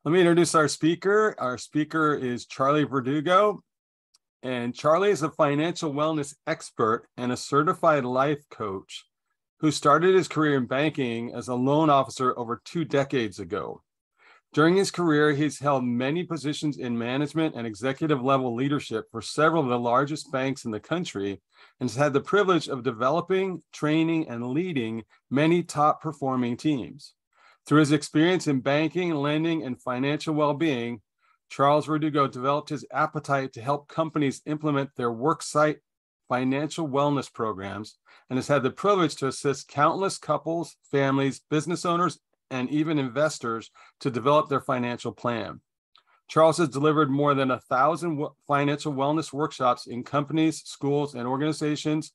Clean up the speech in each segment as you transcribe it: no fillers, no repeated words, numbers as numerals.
Let me introduce our speaker. Our speaker is Charlie Verdugo, and Charlie is a financial wellness expert and a certified life coach who started his career in banking as a loan officer over 2 decades ago. During his career, he's held many positions in management and executive level leadership for several of the largest banks in the country and has had the privilege of developing, training, and leading many top performing teams. Through his experience in banking, lending, and financial well-being, Charles Verdugo developed his appetite to help companies implement their worksite financial wellness programs and has had the privilege to assist countless couples, families, business owners, and even investors to develop their financial plan. Charles has delivered more than 1,000 financial wellness workshops in companies, schools, and organizations,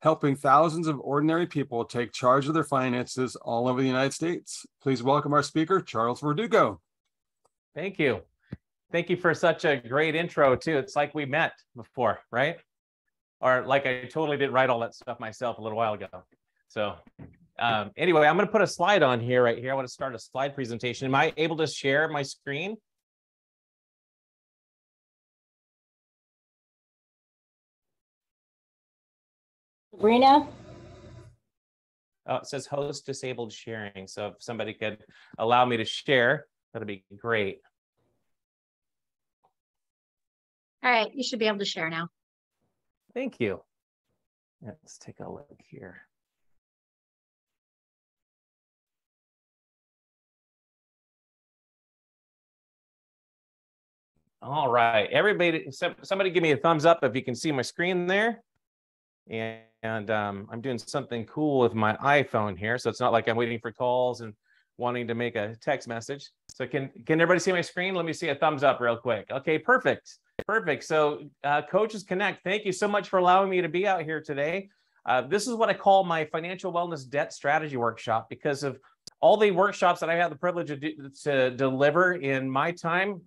helping thousands of ordinary people take charge of their finances all over the United States. Please welcome our speaker, Charles Verdugo. Thank you. Thank you for such a great intro, too. It's like we met before, right? Or like I totally did write all that stuff myself a little while ago. So anyway, I'm going to put a slide on here right here. I want to start a slide presentation. Am I able to share my screen? Sabrina? Oh, it says host disabled sharing. So if somebody could allow me to share, that'd be great. All right, you should be able to share now. Thank you. Let's take a look here. All right, everybody, somebody give me a thumbs up if you can see my screen there. And I'm doing something cool with my iPhone here, so it's not like I'm waiting for calls and wanting to make a text message. So can everybody see my screen? Let me see a thumbs up real quick. Okay, perfect. So Coaches Connect, thank you so much for allowing me to be out here today. This is what I call my financial wellness debt strategy workshop because of all the workshops that I have the privilege to deliver in my time.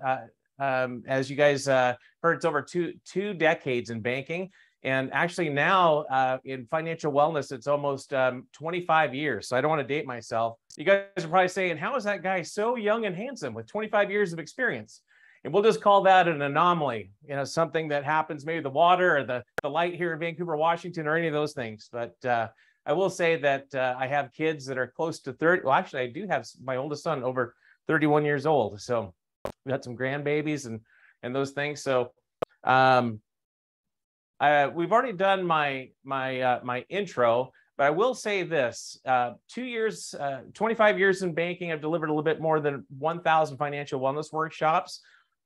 As you guys heard, it's over two decades in banking. And actually now in financial wellness, it's almost 25 years. So I don't want to date myself. You guys are probably saying, how is that guy so young and handsome with 25 years of experience? And we'll just call that an anomaly, something that happens, maybe the water or the light here in Vancouver, Washington, or any of those things. But I will say that I have kids that are close to 30. Well, actually, I do have my oldest son over 31 years old. So we got some grandbabies and those things. So we've already done my intro, but I will say this: 25 years in banking, I've delivered a little bit more than 1,000 financial wellness workshops,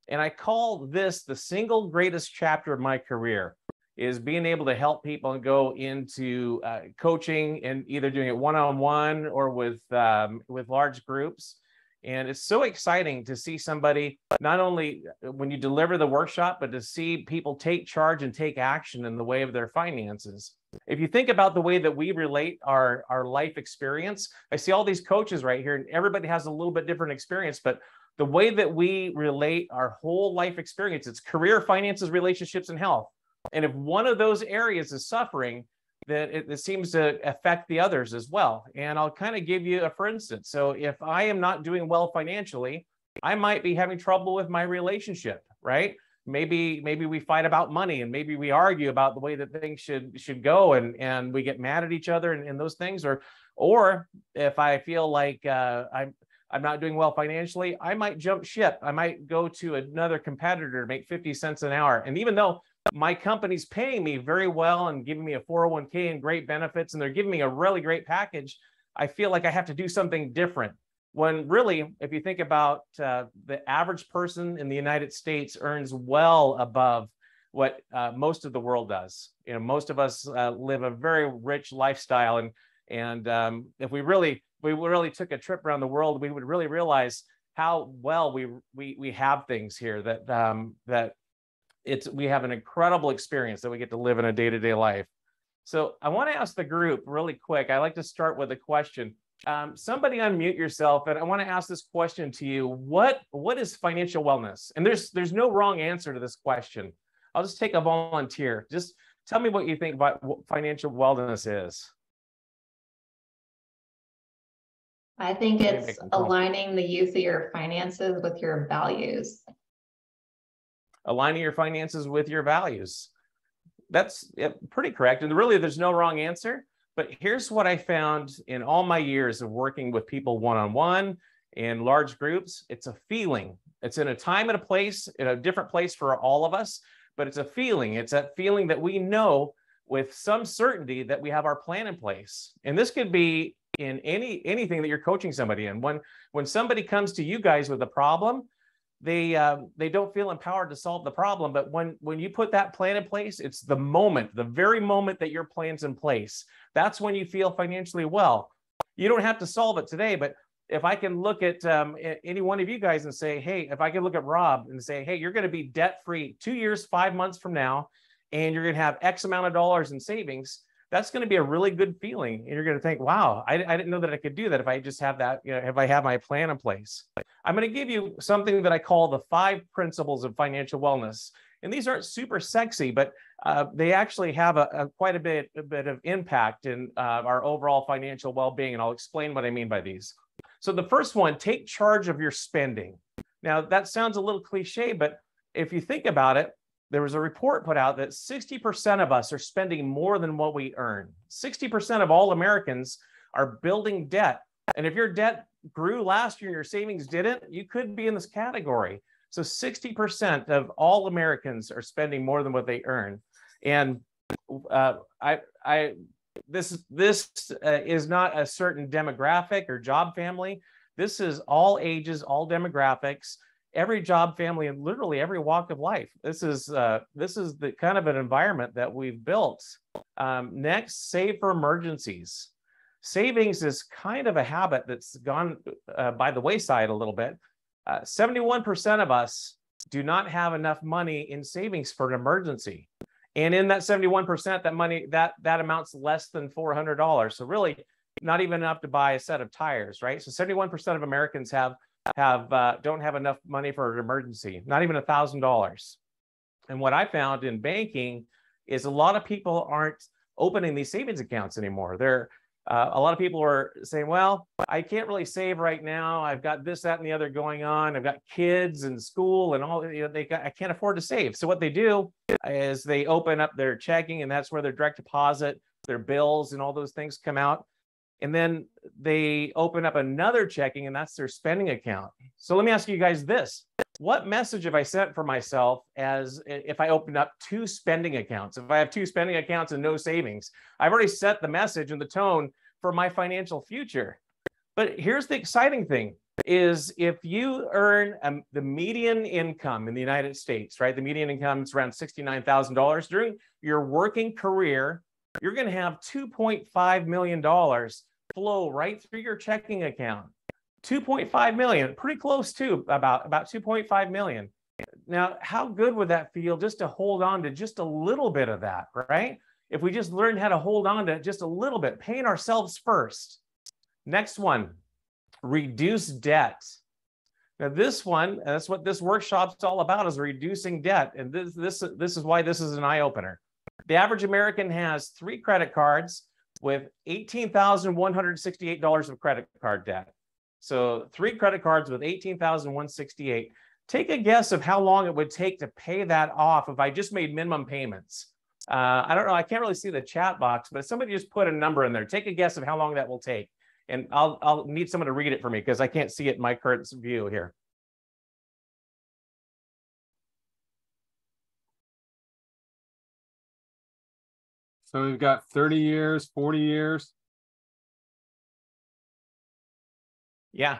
and I call this the single greatest chapter of my career. Is being able to help people go into coaching and either doing it one-on-one or with large groups. And it's so exciting to see somebody, not only when you deliver the workshop, but to see people take charge and take action in the way of their finances. If you think about the way that we relate our life experience, I see all these coaches right here, and everybody has a little bit different experience, but the way that we relate our whole life experience, it's career, finances, relationships, and health. And if one of those areas is suffering, then it seems to affect the others as well. And I'll kind of give you a for instance. So if I am not doing well financially, I might be having trouble with my relationship, right? Maybe we fight about money, and maybe we argue about the way that things should go, and we get mad at each other and those things. Or if I feel like I'm not doing well financially, I might jump ship. I might go to another competitor to make 50 cents an hour. And even though my company's paying me very well and giving me a 401k and great benefits, and they're giving me a really great package, I feel like I have to do something different. When really, if you think about the average person in the United States earns well above what most of the world does. Most of us live a very rich lifestyle, and if we really took a trip around the world, we would really realize how well we have things here that we have an incredible experience that we get to live in a day-to-day life. So I want to ask the group really quick. I like to start with a question. Somebody unmute yourself, and I want to ask this question to you. What is financial wellness? And there's no wrong answer to this question. I'll just take a volunteer. Just tell me what you think about what financial wellness is. I think Maybe it's I can tell. aligning the use of your finances with your values. Aligning your finances with your values. That's pretty correct. And really, there's no wrong answer. But here's what I found in all my years of working with people one-on-one in large groups. It's a feeling. It's in a time and a place, in a different place for all of us, but it's a feeling. It's that feeling that we know with some certainty that we have our plan in place. And this could be in anything that you're coaching somebody in. When somebody comes to you guys with a problem, they don't feel empowered to solve the problem. But when you put that plan in place, it's the very moment that your plan's in place. That's when you feel financially well. You don't have to solve it today, but if I can look at any one of you guys and say, hey, if I can look at Rob and say, hey, you're going to be debt-free 2 years, 5 months from now, and you're going to have X amount of dollars in savings, that's going to be a really good feeling. And you're going to think, wow, I didn't know that I could do that if I just have that, if I have my plan in place. I'm going to give you something that I call the 5 principles of financial wellness. And these aren't super sexy, but they actually have quite a bit of impact in our overall financial well-being. And I'll explain what I mean by these. So the first one, take charge of your spending. Now, that sounds a little cliche, but if you think about it, there was a report put out that 60% of us are spending more than what we earn. 60% of all Americans are building debt. And if your debt grew last year and your savings didn't, you could be in this category. So 60% of all Americans are spending more than what they earn. And this is not a certain demographic or job family. This is all ages, all demographics, every job family, and literally every walk of life. This is the kind of an environment that we've built. Next, save for emergencies. Savings is kind of a habit that's gone by the wayside a little bit. 71% of us do not have enough money in savings for an emergency. And in that 71%, that money, that amounts less than $400. So really not even enough to buy a set of tires, right? So 71% of Americans don't have enough money for an emergency, not even $1,000. And what I found in banking is a lot of people aren't opening these savings accounts anymore. A lot of people are saying, well, I can't really save right now. I've got this, that, and the other going on. I've got kids and school and all, I can't afford to save. So what they do is they open up their checking, and that's where their direct deposit, their bills and all those things come out. And then they open up another checking, and that's their spending account. So let me ask you guys this. What message have I sent for myself as if I opened up 2 spending accounts? If I have 2 spending accounts and no savings, I've already set the message and the tone for my financial future. But here's the exciting thing is if you earn the median income in the United States, right? The median income is around $69,000 during your working career, you're going to have $2.5 million flow right through your checking account. 2.5 million, pretty close to about 2.5 million. Now, how good would that feel just to hold on to just a little bit of that, right? If we just learn how to hold on to just a little bit, paying ourselves first. Next one, reduce debt. Now this one, that's what this workshop's all about, is reducing debt. And this is why this is an eye-opener. The average American has 3 credit cards with $18,168 of credit card debt. So 3 credit cards with $18,168. Take a guess of how long it would take to pay that off if I just made minimum payments. I don't know. I can't really see the chat box, but if somebody just put a number in there, take a guess of how long that will take. And I'll need someone to read it for me because I can't see it in my current view here. So we've got 30 years, 40 years. Yeah.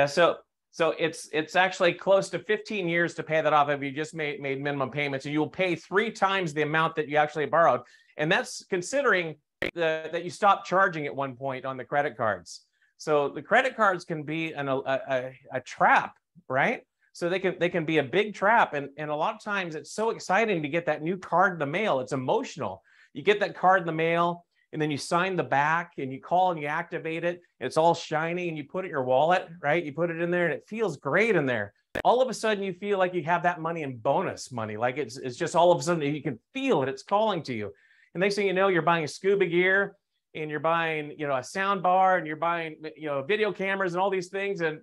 So it's actually close to 15 years to pay that off if you just made minimum payments, and you'll pay 3 times the amount that you actually borrowed. And that's considering that you stopped charging at one point on the credit cards. So the credit cards can be a trap, right? So they can be a big trap. And a lot of times it's so exciting to get that new card in the mail. It's emotional. You get that card in the mail, and then you sign the back, and you call and you activate it. It's all shiny, and you put it in your wallet, right? You put it in there, and it feels great in there. All of a sudden, you feel like you have that money in bonus money. Like it's just all of a sudden you can feel it. It's calling to you. And next thing you know, you're buying scuba gear. and you're buying, you know, a sound bar, and you're buying, you know, video cameras and all these things. And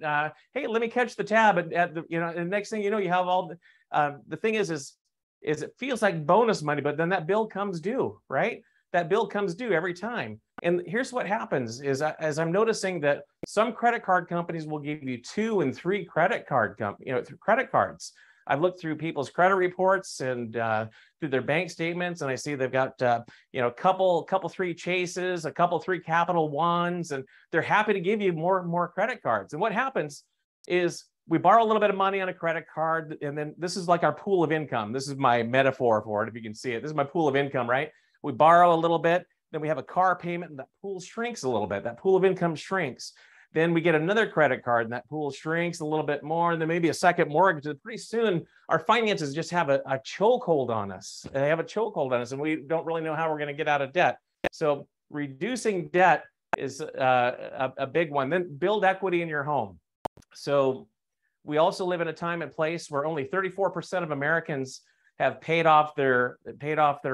hey, let me catch the tab at the, you know, and next thing you know, you have all the thing is it feels like bonus money, but then that bill comes due, right? That bill comes due every time. And here's what happens is, as I'm noticing that some credit card companies will give you 2 and 3 credit cards. I've looked through people's credit reports and through their bank statements, and I see they've got you know, couple 3 Chases, a couple 3 Capital Ones, and they're happy to give you more credit cards. And what happens is we borrow a little bit of money on a credit card, and then this is like our pool of income. This is my metaphor for it, if you can see it. This is my pool of income, right? We borrow a little bit, then we have a car payment, and that pool shrinks a little bit. That pool of income shrinks. Then we get another credit card, and that pool shrinks a little bit more, and then maybe a second mortgage. And pretty soon, our finances just have a chokehold on us. They have a chokehold on us, and we don't really know how we're going to get out of debt. So reducing debt is a big one. Then build equity in your home. So we also live in a time and place where only 34% of Americans have paid off their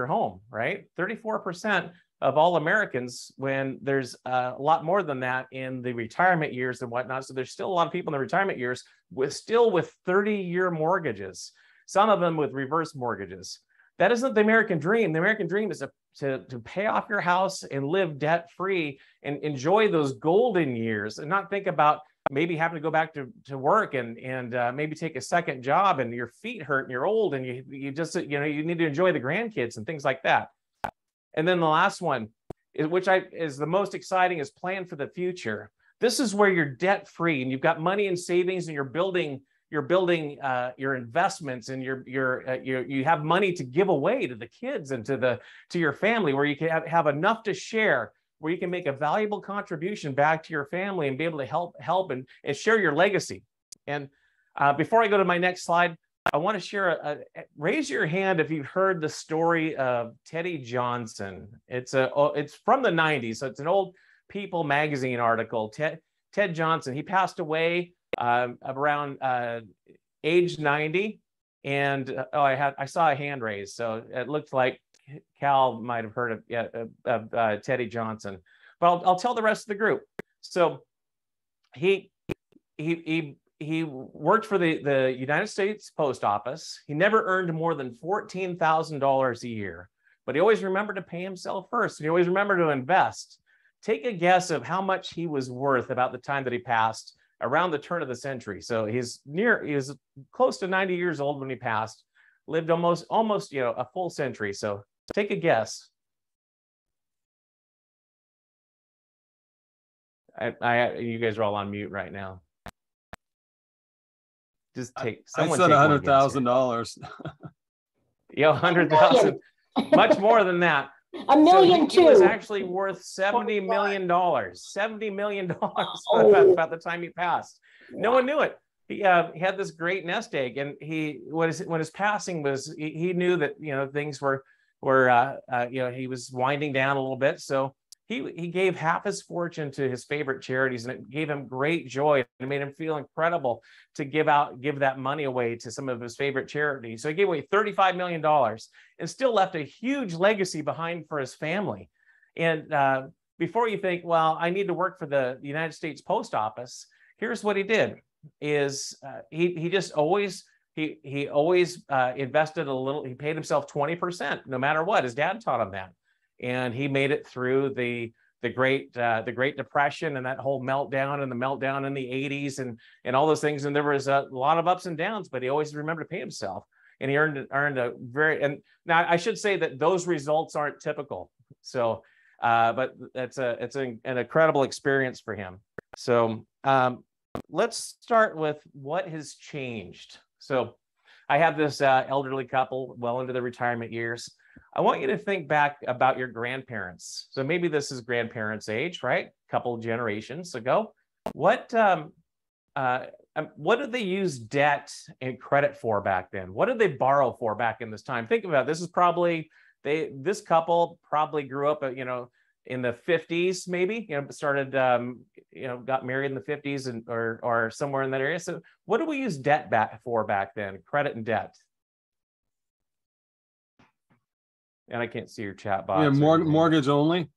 home, right? 34% of all Americans, when there's a lot more than that in the retirement years and whatnot. So there's still a lot of people in the retirement years with 30-year mortgages, some of them with reverse mortgages. That isn't the American dream. The American dream is to pay off your house and live debt-free and enjoy those golden years, and not think about maybe having to go back to work and maybe take a second job, and your feet hurt and you're old, and you just, you know, you need to enjoy the grandkids and things like that. And then the last one, which is the most exciting, is plan for the future. This is where you're debt free and you've got money in savings, and you're building your investments, and you have money to give away to the kids and to your family, where you can have enough to share, where you can make a valuable contribution back to your family and be able to help and share your legacy. And before I go to my next slide, I want to share raise your hand if you've heard the story of Teddy Johnson. It's from the 90s, so it's an old People magazine article. Ted Johnson, he passed away around age 90, and I saw a hand raised, so it looked like Cal might have heard of Teddy Johnson, but I'll tell the rest of the group. So he worked for the United States Post Office. He never earned more than $14,000 a year, but he always remembered to pay himself first, and he always remembered to invest. Take a guess of how much he was worth about the time that he passed, around the turn of the century. So he was close to 90 years old when he passed, lived almost a full century. So take a guess. You guys are all on mute right now. Just take. I said $100,000. Yeah, 100,000. Much more than that. A million so he was too. actually worth $70 million. $70 million about the time he passed. No one knew it. He had this great nest egg, and when his passing was, he knew that, you know, things were you know, he was winding down a little bit. So he gave half his fortune to his favorite charities, and it gave him great joy. It made him feel incredible to give that money away to some of his favorite charities. So he gave away $35 million and still left a huge legacy behind for his family. And before you think, well, I need to work for the United States Post Office, here's what he did: is he just always invested a little. He paid himself 20%, no matter what. His dad taught him that. And he made it through the Great Depression and that whole meltdown, and the meltdown in the 80s and all those things. And there was a lot of ups and downs, but he always remembered to pay himself. And he earned a very, and now I should say that those results aren't typical. So, but it's an incredible experience for him. So let's start with what has changed. So I have this elderly couple well into their retirement years. I want you to think back about your grandparents. So maybe this is grandparents' age, right? A couple generations ago. What did they use debt and credit for back then? What did they borrow for back in this time? Think about it. This is probably this couple probably grew up, you know, in the 50s, maybe, you know, started, you know, got married in the 50s or somewhere in that area. So what do we use debt back then? Credit and debt. And I can't see your chat box. Yeah, mortgage only.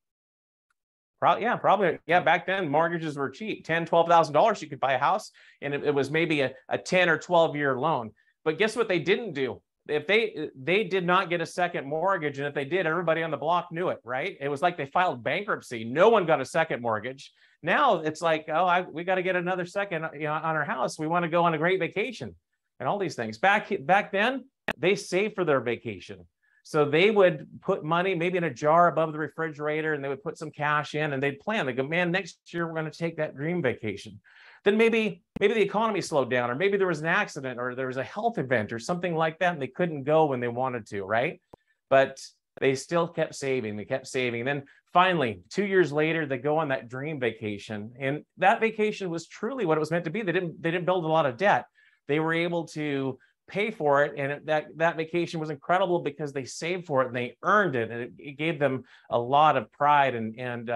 Probably. Yeah, back then mortgages were cheap. $10,000, $12,000, you could buy a house, and it was maybe a 10 or 12-year loan. But guess what they didn't do? If they did not get a second mortgage, and if they did, everybody on the block knew it, right? It was like they filed bankruptcy. No one got a second mortgage. Now it's like, oh, we got to get another second, on our house. We want to go on a great vacation, and all these things. Back then, they saved for their vacation. So they would put money maybe in a jar above the refrigerator, and they would put some cash in, and they'd plan. They go, man, next year we're going to take that dream vacation. Then maybe the economy slowed down, or maybe there was an accident, or there was a health event or something like that, and they couldn't go when they wanted to, right? But they still kept saving. They kept saving. And then finally, 2 years later, they go on that dream vacation, and that vacation was truly what it was meant to be. They didn't build a lot of debt. They were able to pay for it, and that vacation was incredible because they saved for it and they earned it, and it gave them a lot of pride, and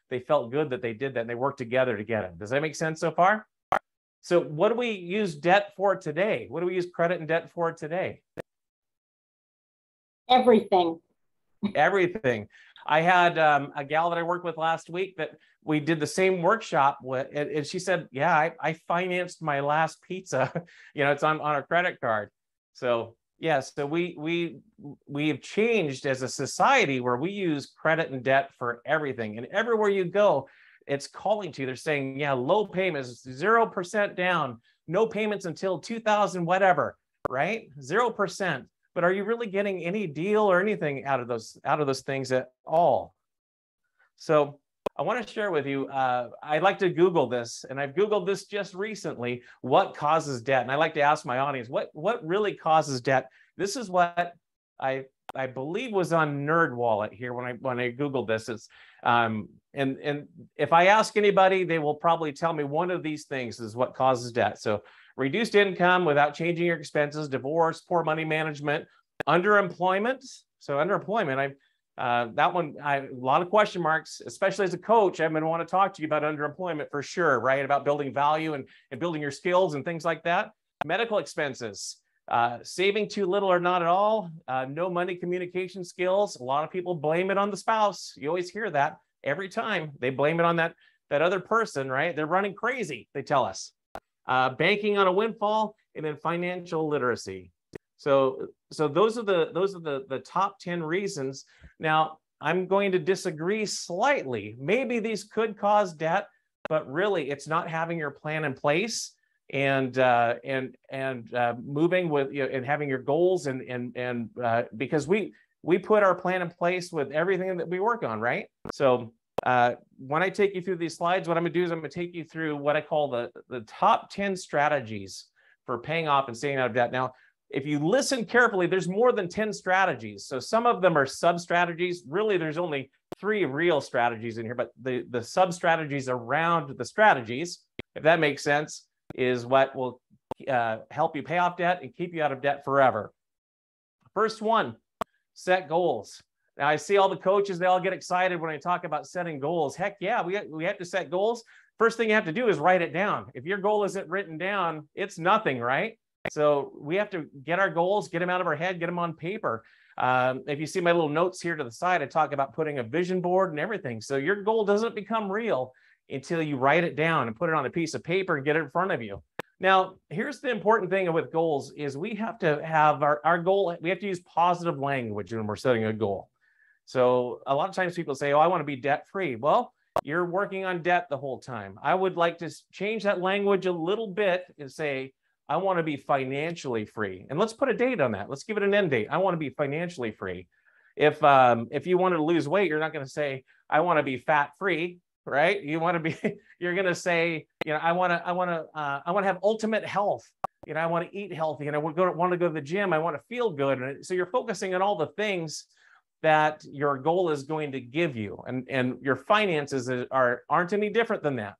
they felt good that they did that, and they worked together to get it. Does that make sense so far? So what do we use debt for today? What do we use credit and debt for today? Everything. Everything. I had a gal that I worked with last week that we did the same workshop with, and she said, yeah, I financed my last pizza. It's on a credit card. So yeah, so we have changed as a society where we use credit and debt for everything. And everywhere you go, it's calling to you. They're saying, yeah, low payments, 0% down, no payments until 2000 whatever, right? 0%. But are you really getting any deal or anything out of those things at all? So I want to share with you, I like to Google this, and I've Googled this just recently, what causes debt? And I like to ask my audience, what really causes debt? This is what I believe was on NerdWallet here when I Googled this. It's and if I ask anybody, they will probably tell me one of these things is what causes debt. So reduced income without changing your expenses, divorce, poor money management, underemployment. So underemployment, that one, a lot of question marks, especially as a coach. I'm going to want to talk to you about underemployment for sure, right? About building value and building your skills and things like that. Medical expenses, saving too little or not at all, no money communication skills. A lot of people blame it on the spouse. You always hear that every time. They blame it on that other person, right? They're running crazy, they tell us. Banking on a windfall, and then financial literacy. So those are the top 10 reasons. Now, I'm going to disagree slightly. Maybe these could cause debt, but really it's not having your plan in place and moving with, and having your goals and because we put our plan in place with everything that we work on, right? So when I take you through these slides, what I'm going to do is I'm going to take you through what I call the top 10 strategies for paying off and staying out of debt. Now, if you listen carefully, there's more than 10 strategies. So some of them are sub-strategies. Really, there's only 3 real strategies in here, but the sub-strategies around the strategies, if that makes sense, is what will help you pay off debt and keep you out of debt forever. First one, set goals. Now, I see all the coaches, they all get excited when I talk about setting goals. Heck yeah, we have to set goals. First thing you have to do is write it down. If your goal isn't written down, it's nothing, right? So we have to get our goals, get them out of our head, get them on paper. If you see my little notes here to the side, I talk about putting a vision board and everything. So your goal doesn't become real until you write it down and put it on a piece of paper and get it in front of you. Now, here's the important thing with goals is we have to have our goal, we have to use positive language when we're setting a goal. So a lot of times people say, oh, I want to be debt-free. Well, you're working on debt the whole time. I would like to change that language a little bit and say, I want to be financially free. And let's put a date on that. Let's give it an end date. I want to be financially free. If you wanted to lose weight, you're not going to say, I want to be fat-free, right? You want to be, you're going to say, I want to have ultimate health. I want to eat healthy, and I want to go to the gym. I want to feel good. And so you're focusing on all the things that your goal is going to give you, and your finances aren't any different than that.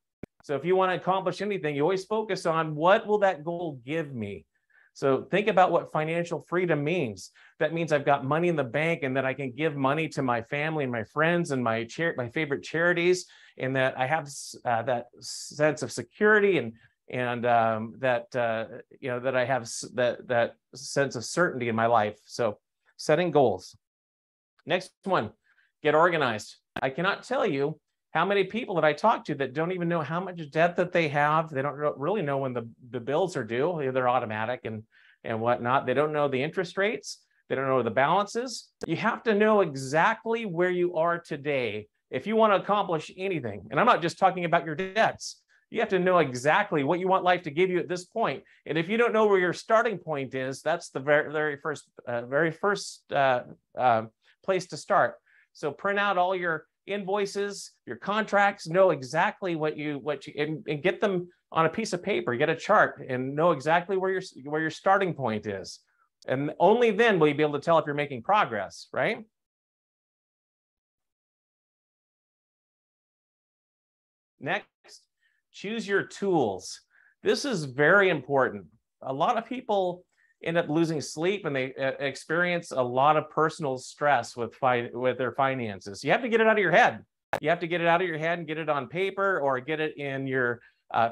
So if you want to accomplish anything, you always focus on what will that goal give me. So think about what financial freedom means. That means I've got money in the bank, and that I can give money to my family and my friends and my favorite charities, and that I have that sense of security and that I have that sense of certainty in my life. So setting goals. Next one, get organized. I cannot tell you How many people that I talk to that don't even know how much debt that they have? They don't really know when the bills are due. They're automatic and whatnot. They don't know the interest rates. They don't know the balances. You have to know exactly where you are today if you want to accomplish anything. And I'm not just talking about your debts. You have to know exactly what you want life to give you at this point. And if you don't know where your starting point is, that's the very first place to start. So print out all your invoices, your contracts, know exactly what you and get them on a piece of paper, get a chart and know exactly where your starting point is. And only then will you be able to tell if you're making progress, right? Next, choose your tools. This is very important. A lot of people end up losing sleep and they experience a lot of personal stress with their finances. You have to get it out of your head. You have to get it out of your head and get it on paper or get it in your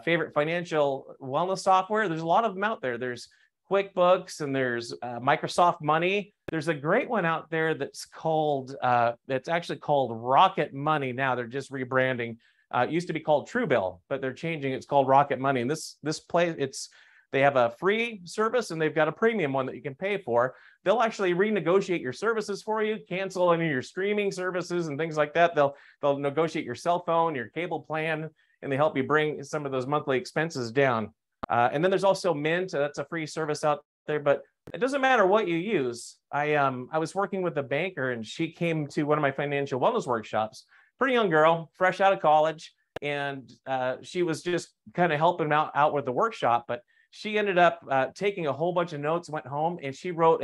favorite financial wellness software. There's a lot of them out there. There's QuickBooks and there's Microsoft Money. There's a great one out there that's called, it's actually called Rocket Money now. They're just rebranding. It used to be called Truebill, but they're changing. It's called Rocket Money. And they have a free service and they've got a premium one that you can pay for. They'll actually renegotiate your services for you, cancel any of your streaming services and things like that. They'll negotiate your cell phone, your cable plan, and they help you bring some of those monthly expenses down. And then there's also Mint. That's a free service out there, but it doesn't matter what you use. I was working with a banker and she came to one of my financial wellness workshops, pretty young girl, fresh out of college. And she was just kind of helping out with the workshop, but she ended up taking a whole bunch of notes, went home, and she wrote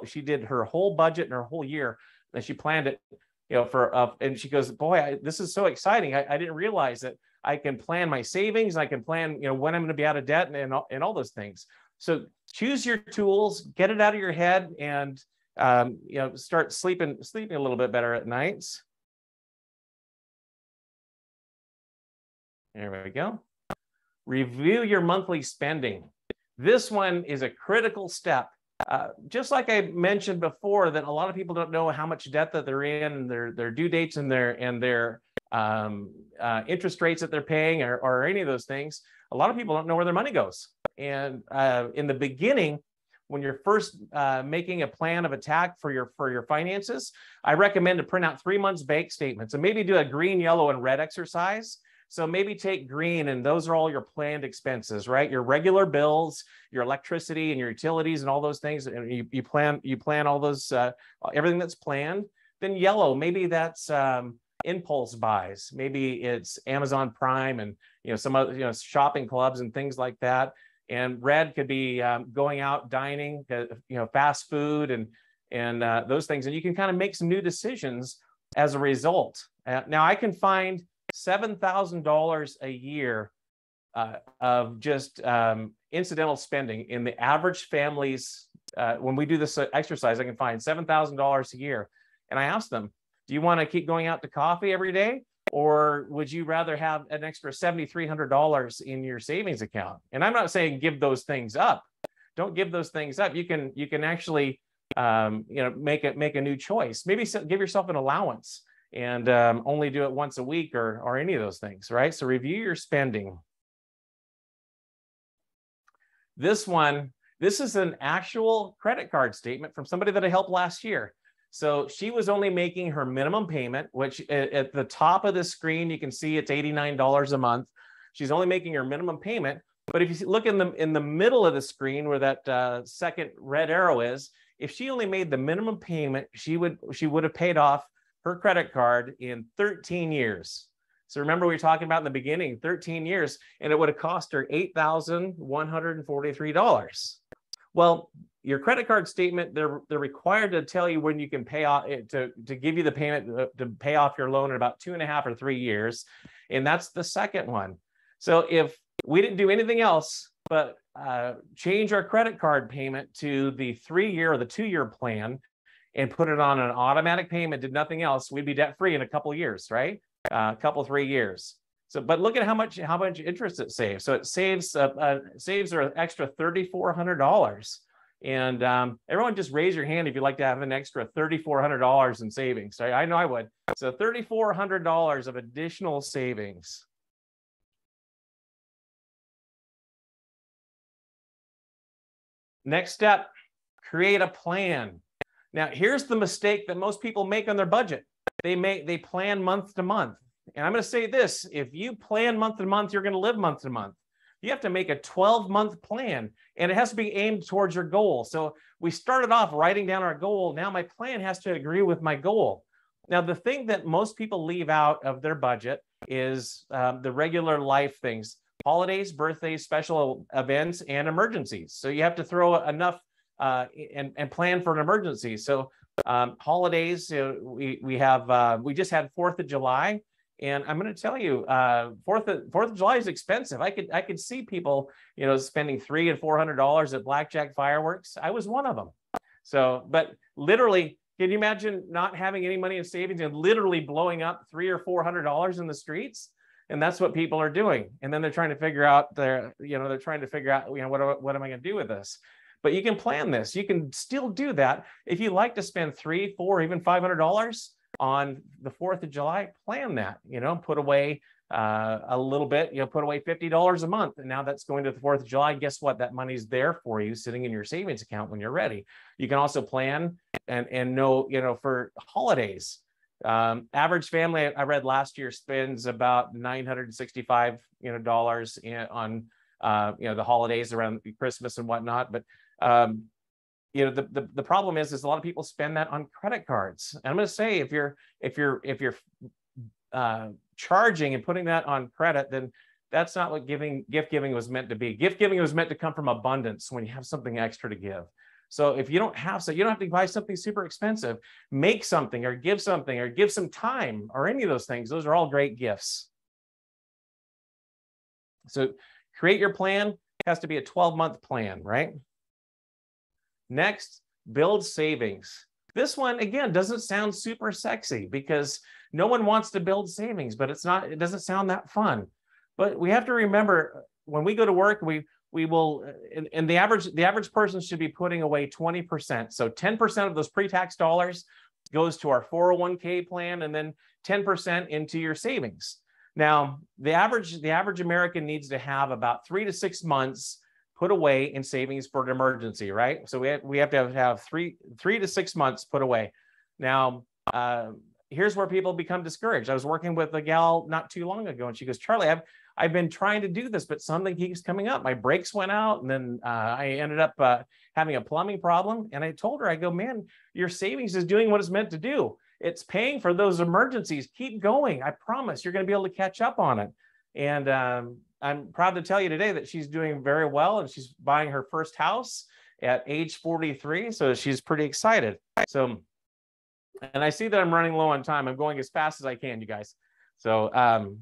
she did her whole budget and her whole year, and she planned it, and she goes, boy, this is so exciting. I didn't realize that I can plan my savings. I can plan, when I'm going to be out of debt and all those things. So choose your tools, get it out of your head, and start sleeping a little bit better at nights. There we go. Review your monthly spending. This one is a critical step. Just like I mentioned before, that a lot of people don't know how much debt that they're in, and their due dates and their interest rates that they're paying or any of those things. A lot of people don't know where their money goes. And in the beginning, when you're first making a plan of attack for your finances, I recommend to print out 3 months bank statements and maybe do a green, yellow, and red exercise. So maybe take green, and those are all your planned expenses, right? Your regular bills, your electricity and your utilities and all those things. And you plan all those, everything that's planned. Then yellow, maybe that's impulse buys. Maybe it's Amazon Prime and some other shopping clubs and things like that. And red could be going out dining, fast food and those things. And you can kind of make some new decisions as a result. Now I can find $7,000 a year of just incidental spending in the average families. When we do this exercise, I can find $7,000 a year. And I ask them, do you want to keep going out to coffee every day? Or would you rather have an extra $7,300 in your savings account? And I'm not saying give those things up. Don't give those things up. You can actually make a new choice. Maybe give yourself an allowance and only do it once a week or any of those things, right? So review your spending. This is an actual credit card statement from somebody that I helped last year. So she was only making her minimum payment, which at the top of the screen, you can see it's $89 a month. She's only making her minimum payment. But if you look in the middle of the screen where that second red arrow is, if she only made the minimum payment, she would have paid off her credit card in 13 years. So remember we were talking about in the beginning, 13 years, and it would have cost her $8,143. Well, your credit card statement, they're required to tell you when you can pay off, to give you the payment to pay off your loan in about 2.5 or 3 years. And that's the second one. So if we didn't do anything else but change our credit card payment to the 3-year or the 2-year plan and put it on an automatic payment, did nothing else, we'd be debt free in a couple of years, right? A couple, 3 years. So, but look at how much interest it saves. So it saves her extra $3,400. And everyone just raise your hand if you'd like to have an extra $3,400 in savings. I know I would. So $3,400 of additional savings. Next step, create a plan. Now, here's the mistake that most people make on their budget. They plan month to month. And I'm going to say this, if you plan month to month, you're going to live month to month. You have to make a 12-month plan, and it has to be aimed towards your goal. So we started off writing down our goal. Now my plan has to agree with my goal. Now, the thing that most people leave out of their budget is the regular life things, holidays, birthdays, special events, and emergencies. So you have to throw enough and plan for an emergency. So holidays, we just had 4th of July. And I'm going to tell you, 4th of July is expensive. I could see people, spending $300 and $400 at blackjack fireworks. I was one of them. So, but literally, can you imagine not having any money in savings and literally blowing up $300 or $400 in the streets? And that's what people are doing. And then they're trying to figure out what am I going to do with this? But you can plan this. You can still do that. If you like to spend $300, $400, even $500 on the 4th of July, plan that, put away a little bit, put away $50 a month. And now that's going to the 4th of July. Guess what? That money's there for you sitting in your savings account when you're ready. You can also plan and know, for holidays. Average family, I read last year, spends about $965, dollars on, the holidays around Christmas and whatnot. But the problem is a lot of people spend that on credit cards. And I'm going to say, if you're charging and putting that on credit, then that's not what gift giving was meant to be. Gift giving was meant to come from abundance when you have something extra to give. So if you don't have, so you don't have to buy something super expensive, make something or give some time or any of those things. Those are all great gifts. So create your plan. It has to be a 12-month plan, right? Next, build savings. This one, again, doesn't sound super sexy because no one wants to build savings, but it doesn't sound that fun. But we have to remember, when we go to work, we will, and the average person should be putting away 20%. So 10% of those pre-tax dollars goes to our 401k plan, and then 10% into your savings. Now, the average American needs to have about 3 to 6 months put away in savings for an emergency, right? So we have to have three to 6 months put away. Now, here's where people become discouraged. I was working with a gal not too long ago, and she goes, Charlie, I've been trying to do this, but something keeps coming up. My brakes went out, and then I ended up having a plumbing problem. And I told her, I go, man, your savings is doing what it's meant to do. It's paying for those emergencies. Keep going. I promise you're going to be able to catch up on it. And I'm proud to tell you today that she's doing very well, and she's buying her first house at age 43. So she's pretty excited. So, and I see that I'm running low on time. I'm going as fast as I can, you guys. So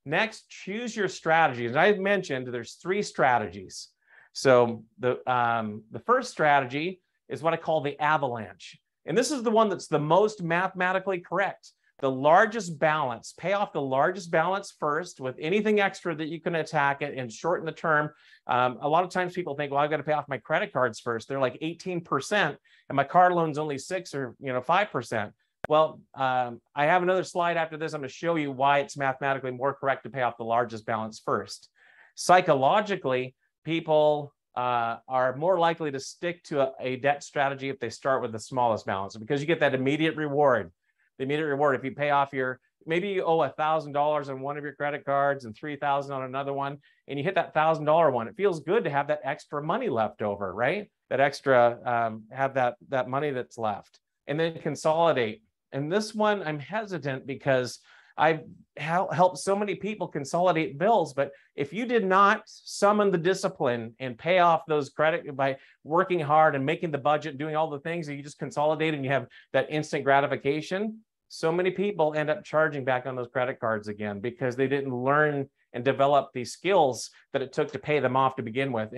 next, choose your strategies. And I mentioned there's 3 strategies. So the first strategy is what I call the avalanche. And this is the one that's the most mathematically correct. The largest balance, pay off the largest balance first with anything extra that you can attack it and shorten the term. A lot of times people think, well, I've got to pay off my credit cards first. They're like 18%, and my car loan's only 6 or 5%. Well, I have another slide after this. I'm going to show you why it's mathematically more correct to pay off the largest balance first. Psychologically, people are more likely to stick to a debt strategy if they start with the smallest balance, because you get that immediate reward. The immediate reward, if you pay off maybe you owe $1,000 on one of your credit cards and $3,000 on another one, and you hit that $1,000 one, it feels good to have that extra money left over, right? That extra, have that money that's left, and then consolidate. And this one, I'm hesitant because I've helped so many people consolidate bills. But if you did not summon the discipline and pay off those credit by working hard and making the budget, doing all the things that you just consolidate and you have that instant gratification, so many people end up charging back on those credit cards again because they didn't learn and develop the skills that it took to pay them off to begin with.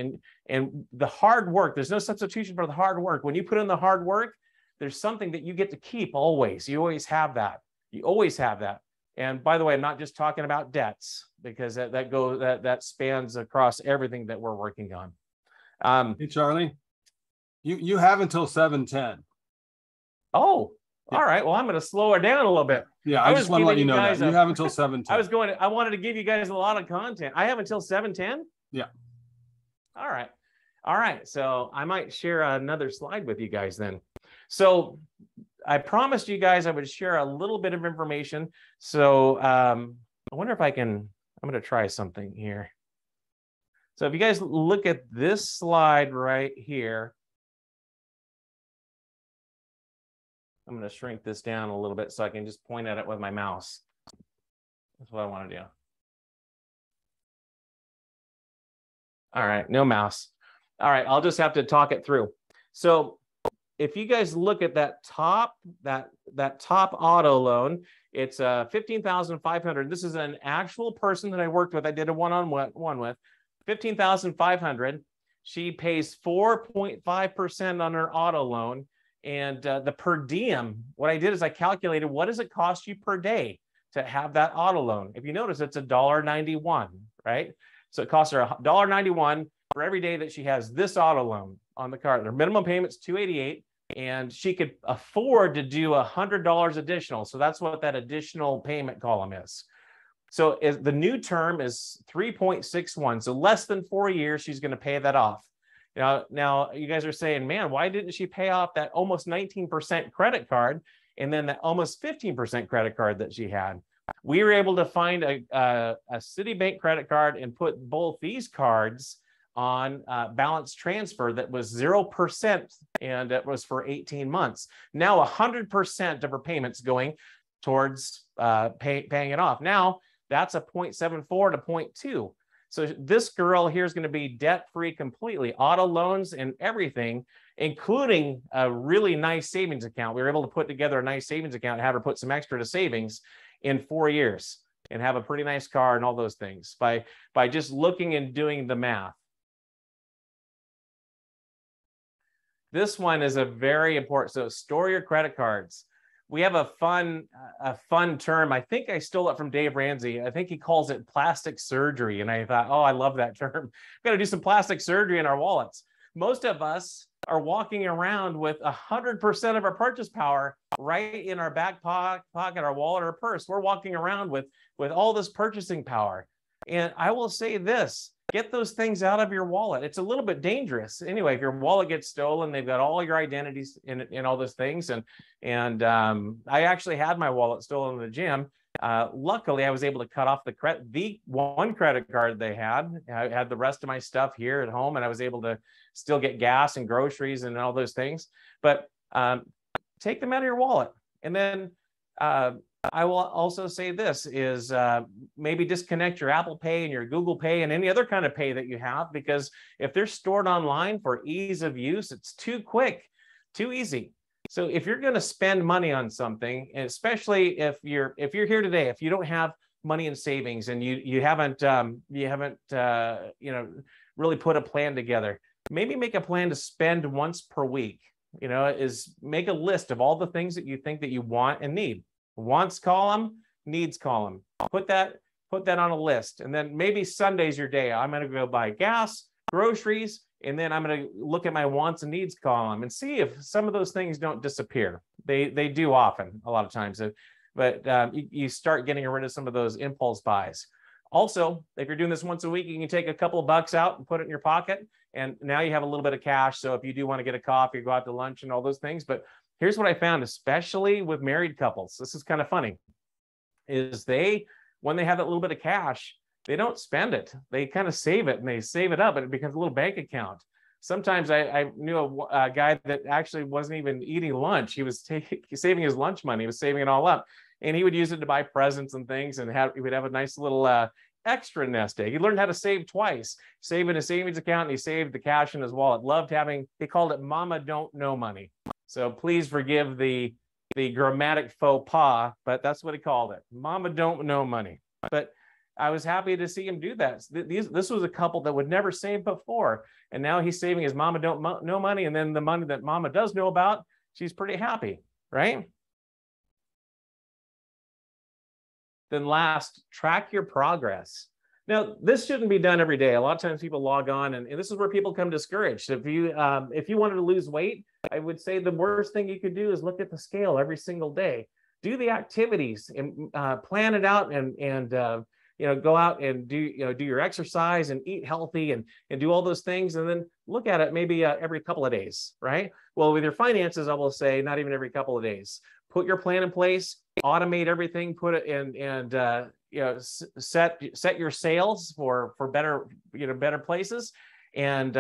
And the hard work, there's no substitution for the hard work. When you put in the hard work, there's something that you get to keep always. You always have that. You always have that. And by the way, I'm not just talking about debts, because that spans across everything that we're working on. Hey, Charlie. You have until 7:10. Oh, Yeah. all right. Well, I'm going to slow her down a little bit. Yeah, I just want to let you know that. You have until 7:10. I wanted to give you guys a lot of content. I have until 7:10? Yeah. All right. All right. So I might share another slide with you guys then. So I promised you guys I would share a little bit of information. So I wonder if I can, I'm going to try something here. So if you guys look at this slide right here, I'm going to shrink this down a little bit so I can just point at it with my mouse. That's what I want to do. All right, no mouse. All right, I'll just have to talk it through. So if you guys look at that top auto loan, it's 15,500. This is an actual person that I worked with. I did a one-on-one with 15,500. She pays 4.5% on her auto loan. And the per diem, what I did is I calculated what does it cost you per day to have that auto loan. If you notice, it's $1.91, right? So it costs her $1.91 for every day that she has this auto loan on the card. Her minimum payment's $288, and she could afford to do $100 additional. So that's what that additional payment column is. So the new term is 3.61. So less than 4 years, she's going to pay that off. Now you guys are saying, man, why didn't she pay off that almost 19% credit card and then that almost 15% credit card that she had? We were able to find a Citibank credit card and put both these cards on balance transfer that was 0%, and it was for 18 months. Now 100% of her payments going towards paying it off. Now that's a 0.74 to 0.2. So this girl here is going to be debt-free completely, auto loans and everything, including a really nice savings account. We were able to put together a nice savings account and have her put some extra to savings in 4 years and have a pretty nice car and all those things by just looking and doing the math. This one is a very important. So store your credit cards. We have a fun term. I think I stole it from Dave Ramsey. I think he calls it plastic surgery. And I thought, oh, I love that term. We've got to do some plastic surgery in our wallets. Most of us are walking around with 100% of our purchase power right in our back pocket, our wallet or purse. We're walking around with all this purchasing power. And I will say this, get those things out of your wallet. It's a little bit dangerous. Anyway, if your wallet gets stolen, they've got all your identities in all those things. And I actually had my wallet stolen in the gym. Luckily, I was able to cut off the one credit card they had. I had the rest of my stuff here at home, and I was able to still get gas and groceries and all those things. But take them out of your wallet. And then I will also say this is maybe disconnect your Apple Pay and your Google Pay and any other kind of pay that you have, because if they're stored online for ease of use, it's too quick, too easy. So if you're going to spend money on something, and especially if you're here today, if you don't have money in savings and you haven't really put a plan together, maybe make a plan to spend once per week. Is make a list of all the things that you think that you want and need. Wants column, needs column. Put that on a list. And then maybe Sunday's your day. I'm going to go buy gas, groceries, and then I'm going to look at my wants and needs column and see if some of those things don't disappear. They do often, a lot of times. But you start getting rid of some of those impulse buys. Also, if you're doing this once a week, you can take a couple of bucks out and put it in your pocket. And now you have a little bit of cash. So if you do want to get a coffee, go out to lunch and all those things. But here's what I found, especially with married couples. This is kind of funny, is when they have that little bit of cash, they don't spend it. They kind of save it and they save it up and it becomes a little bank account. Sometimes I knew a guy that actually wasn't even eating lunch. He was saving his lunch money. He was saving it all up. And he would use it to buy presents and things, and he would have a nice little extra nest egg. He learned how to save twice, save in a savings account, and he saved the cash in his wallet. Loved having, they called it mama don't know money. So please forgive the grammatic faux pas, but that's what he called it. Mama don't know money. But I was happy to see him do that. This was a couple that would never save before. And now he's saving his mama don't know money. And then the money that mama does know about, she's pretty happy, right? Then last, track your progress. Now, this shouldn't be done every day. A lot of times people log on, and this is where people come discouraged. If you wanted to lose weight, I would say the worst thing you could do is look at the scale every single day. Do the activities and plan it out, and go out and do your exercise and eat healthy and do all those things, and then look at it maybe every couple of days, right? Well, with your finances, I will say not even every couple of days. Put your plan in place, automate everything, put it in, and set your sales for better places, and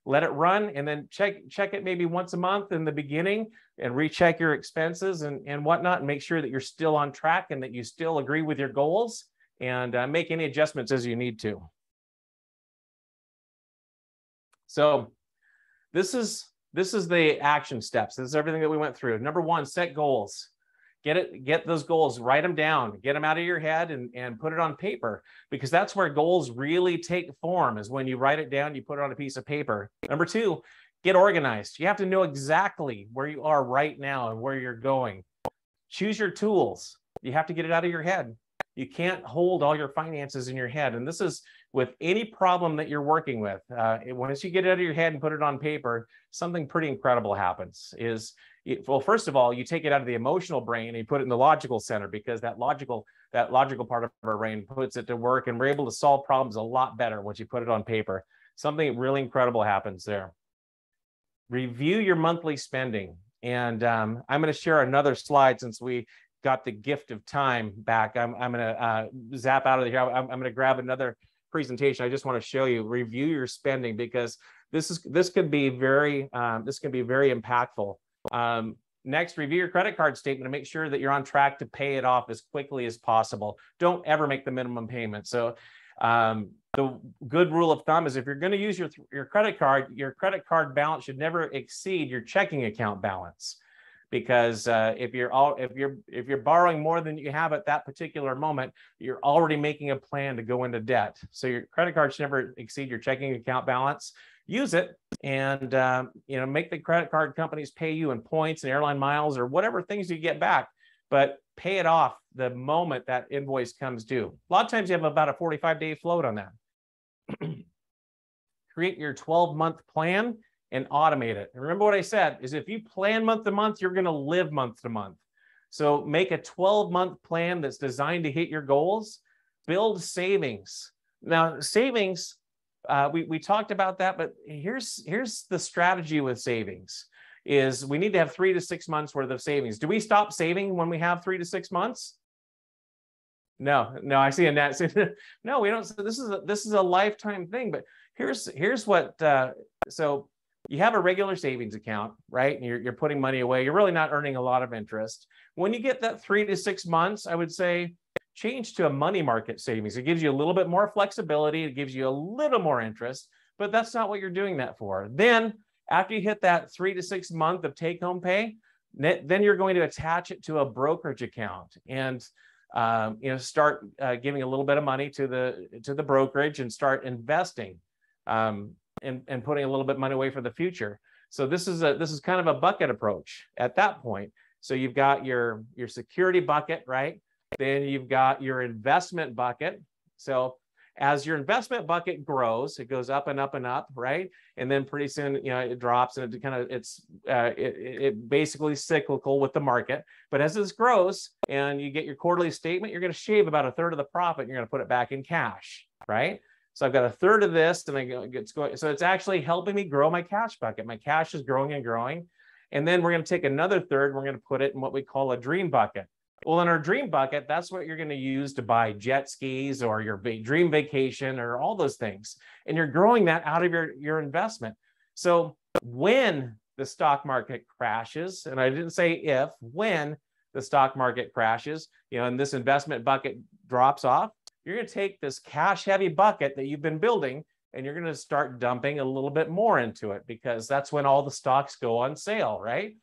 let it run, and then check it maybe once a month in the beginning, and recheck your expenses and whatnot, and make sure that you're still on track and that you still agree with your goals, and make any adjustments as you need to. So this is the action steps. This is everything that we went through. Number one, set goals. Get those goals, write them down, get them out of your head, and put it on paper, because that's where goals really take form, is when you write it down, you put it on a piece of paper. Number two, get organized. You have to know exactly where you are right now and where you're going. Choose your tools. You have to get it out of your head. You can't hold all your finances in your head. And this is with any problem that you're working with. Once you get it out of your head and put it on paper, something pretty incredible happens. Well, first of all, you take it out of the emotional brain and you put it in the logical center, because that logical part of our brain puts it to work, and we're able to solve problems a lot better once you put it on paper. Something really incredible happens there. Review your monthly spending. And I'm going to share another slide since we got the gift of time back. I'm going to zap out of here. I'm going to grab another presentation. I just want to show you, review your spending, because this can be very impactful. Next, review your credit card statement and make sure that you're on track to pay it off as quickly as possible. Don't ever make the minimum payment. So the good rule of thumb is, if you're going to use your credit card balance should never exceed your checking account balance. Because if you're borrowing more than you have at that particular moment, you're already making a plan to go into debt. So your credit card should never exceed your checking account balance. Use it, and make the credit card companies pay you in points and airline miles or whatever things you get back, but pay it off the moment that invoice comes due. A lot of times you have about a 45-day float on that. Create your 12-month plan and automate it. And remember what I said is, if you plan month to month, you're going to live month to month. So make a 12-month plan that's designed to hit your goals. Build savings. Now, savings, we talked about that, but here's the strategy with savings is we need to have 3 to 6 months worth of savings. Do we stop saving when we have 3 to 6 months? No, I see a net. No, we don't. So this is a lifetime thing. But here's what. So you have a regular savings account, right? And you're putting money away. You're really not earning a lot of interest. When you get that 3 to 6 months, I would say change to a money market savings. It gives you a little bit more flexibility. It gives you a little more interest, but that's not what you're doing that for. Then after you hit that 3 to 6 month of take-home pay, then you're going to attach it to a brokerage account and start giving a little bit of money to the brokerage and start investing. And putting a little bit of money away for the future. So this is kind of a bucket approach at that point. So you've got your security bucket, right? Then you've got your investment bucket. So as your investment bucket grows, it goes up and up and up, right? And then pretty soon, it drops, and it basically cyclical with the market. But as this grows and you get your quarterly statement, you're going to shave about a third of the profit. And you're going to put it back in cash, right? So I've got a third of this, and it's going. So it's actually helping me grow my cash bucket. My cash is growing and growing. And then we're going to take another third. We're going to put it in what we call a dream bucket. Well, in our dream bucket, that's what you're going to use to buy jet skis or your dream vacation or all those things. And you're growing that out of your investment. So when the stock market crashes, and I didn't say if, when the stock market crashes, and this investment bucket drops off, you're going to take this cash heavy bucket that you've been building, and you're going to start dumping a little bit more into it, because that's when all the stocks go on sale, right?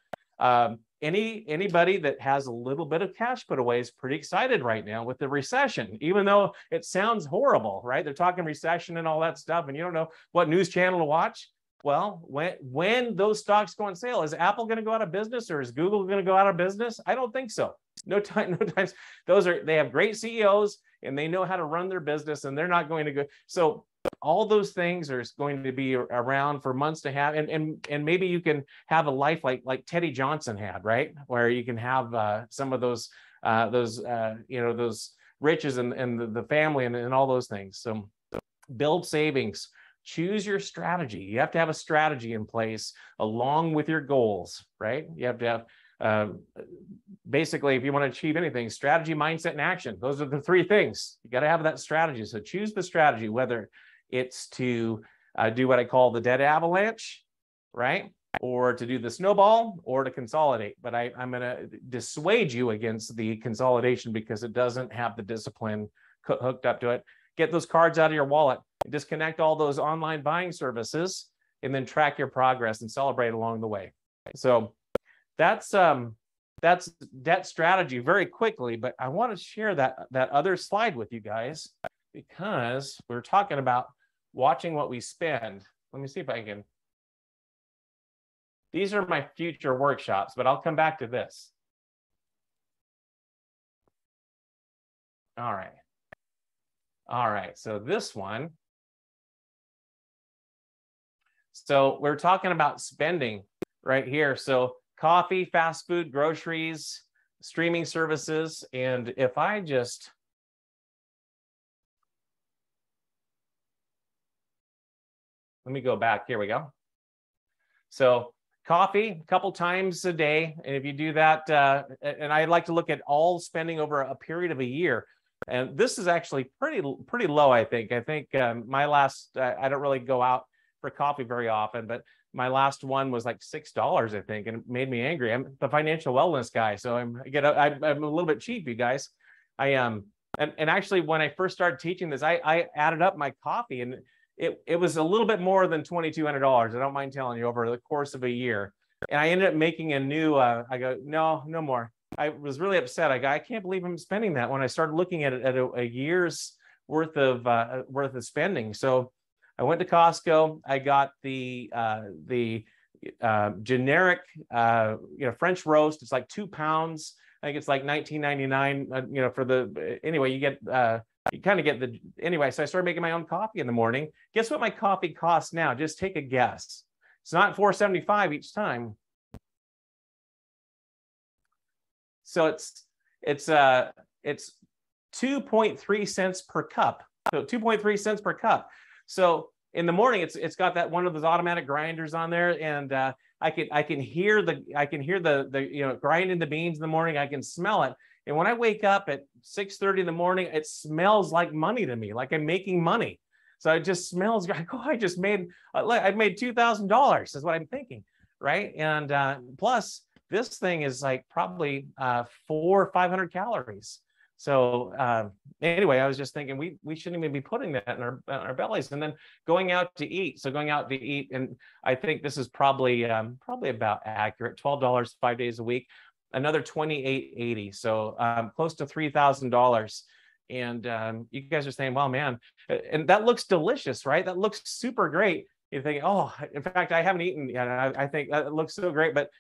Anybody that has a little bit of cash put away is pretty excited right now with the recession, even though it sounds horrible, right? They're talking recession and all that stuff, and you don't know what news channel to watch. Well, when those stocks go on sale, is Apple going to go out of business, or is Google going to go out of business? I don't think so. No times. They have great CEOs, and they know how to run their business, and they're not going to go. So all those things are going to be around for months to have, and maybe you can have a life like Teddy Johnson had, right? Where you can have some of those those riches and the family and all those things. So build savings. Choose your strategy. You have to have a strategy in place along with your goals, right? You have to have, basically, if you want to achieve anything, strategy, mindset, and action. Those are the three things. You got to have that strategy. So choose the strategy, whether it's to do what I call the debt avalanche, right? Or to do the snowball, or to consolidate. But I'm going to dissuade you against the consolidation because it doesn't have the discipline hooked up to it. Get those cards out of your wallet, disconnect all those online buying services, and then track your progress and celebrate along the way. So that's debt strategy very quickly, but I want to share that other slide with you guys because we're talking about watching what we spend. Let me see if I can. These are my future workshops, but I'll come back to this. All right. All right, so this one. So we're talking about spending right here. So coffee, fast food, groceries, streaming services. And if I just, let me go back, here we go. So coffee a couple times a day. And if you do that, and I like to look at all spending over a period of a year. And this is actually pretty low, I think. I think my last, I don't really go out for coffee very often, but my last one was like $6, I think, and it made me angry. I'm the financial wellness guy, so I'm a little bit cheap, you guys. And actually, when I first started teaching this, I added up my coffee, and it was a little bit more than $2,200. I don't mind telling you, over the course of a year. And I ended up making a new. I go, no more. I was really upset. I can't believe I'm spending that, when I started looking at it at a year's worth of spending. So I went to Costco. I got the generic French roast. It's like 2 pounds. I think it's like $19.99. For the, anyway, you get you kind of get the, anyway. So I started making my own coffee in the morning. Guess what my coffee costs now? Just take a guess. It's not $4.75 each time. So it's 2.3 cents per cup. So 2.3 cents per cup. So in the morning, it's got that one of those automatic grinders on there, and I can hear the grinding the beans in the morning. I can smell it, and when I wake up at 6:30 in the morning, it smells like money to me, like I'm making money. So it just smells like, oh, I made $2,000. Is what I'm thinking, right? And plus, this thing is like probably 400 or 500 calories. So anyway, I was just thinking we shouldn't even be putting that in our bellies. And then going out to eat. So going out to eat, and I think this is probably about accurate. $12 5 days a week, another $28.80. So close to $3,000. And you guys are saying, well, man, and that looks delicious, right? That looks super great. You're thinking, oh, in fact, I haven't eaten yet. I think it looks so great, but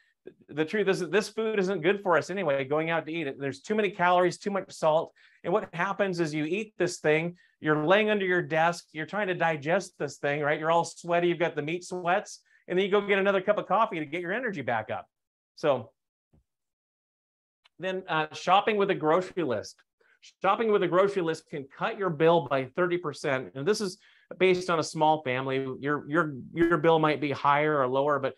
the truth is that this food isn't good for us anyway, going out to eat it. There's too many calories, too much salt. And what happens is you eat this thing, you're laying under your desk, you're trying to digest this thing, right? You're all sweaty, you've got the meat sweats, and then you go get another cup of coffee to get your energy back up. So then shopping with a grocery list. Shopping with a grocery list can cut your bill by 30%. And this is based on a small family. Your bill might be higher or lower, but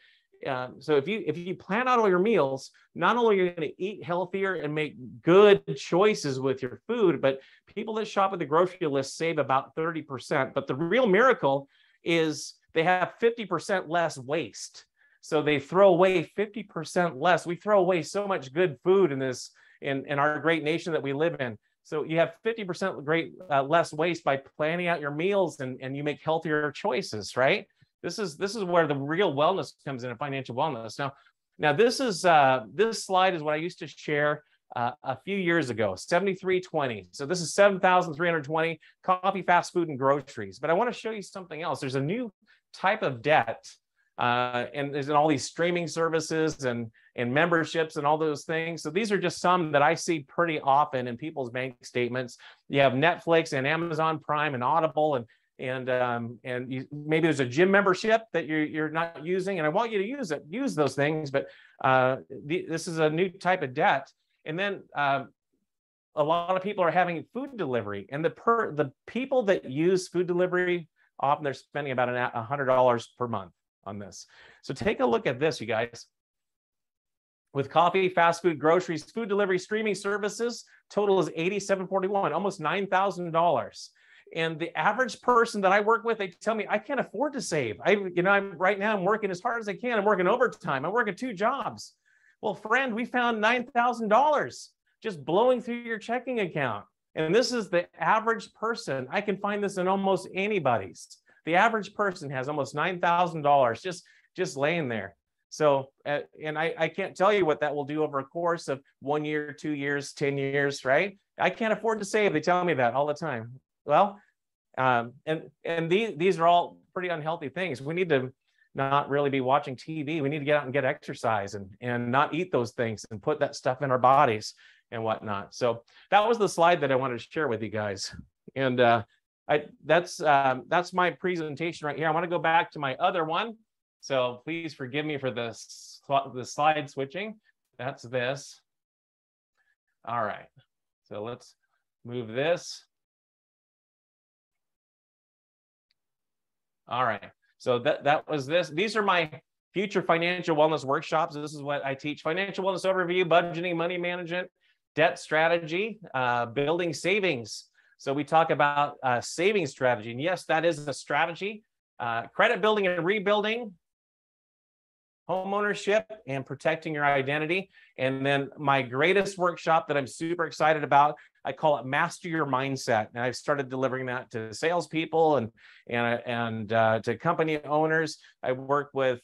so if you plan out all your meals, not only are you going to eat healthier and make good choices with your food, but people that shop at the grocery list save about 30%. But the real miracle is they have 50% less waste. So they throw away 50% less. We throw away so much good food in our great nation that we live in. So you have 50% less waste by planning out your meals, and you make healthier choices, right? This is where the real wellness comes in financial wellness. Now this slide is what I used to share a few years ago, 7320. So this is 7,320, coffee, fast food, and groceries. But I want to show you something else. There's a new type of debt and there's all these streaming services and memberships and all those things. So these are just some that I see pretty often in people's bank statements. You have Netflix and Amazon Prime and Audible, and maybe there's a gym membership that you're not using, and I want you to use those things, but this is a new type of debt. And then a lot of people are having food delivery, and the people that use food delivery, often they're spending about $100 per month on this. So take a look at this, you guys. With coffee, fast food, groceries, food delivery, streaming services, total is $87.41, almost $9,000. And the average person that I work with, they tell me, I can't afford to save. Right now I'm working as hard as I can. I'm working overtime. I'm working 2 jobs. Well, friend, we found $9,000 just blowing through your checking account. And this is the average person. I can find this in almost anybody's. The average person has almost $9,000 just laying there. So, and I can't tell you what that will do over a course of 1 year, 2 years, 10 years, right? I can't afford to save. They tell me that all the time. Well, and these are all pretty unhealthy things. We need to not really be watching TV. We need to get out and get exercise and not eat those things and put that stuff in our bodies and whatnot. So that was the slide that I wanted to share with you guys. And that's my presentation right here. I want to go back to my other one. So please forgive me for the slide switching. That's this. All right. So let's move this. All right. So that was this. These are my future financial wellness workshops. This is what I teach: financial wellness overview, budgeting, money management, debt strategy, building savings. So we talk about saving strategy. And yes, that is a strategy. Credit building and rebuilding, home ownership, and protecting your identity. And then my greatest workshop that I'm super excited about, I call it Master Your Mindset. And I've started delivering that to salespeople and to company owners. I work with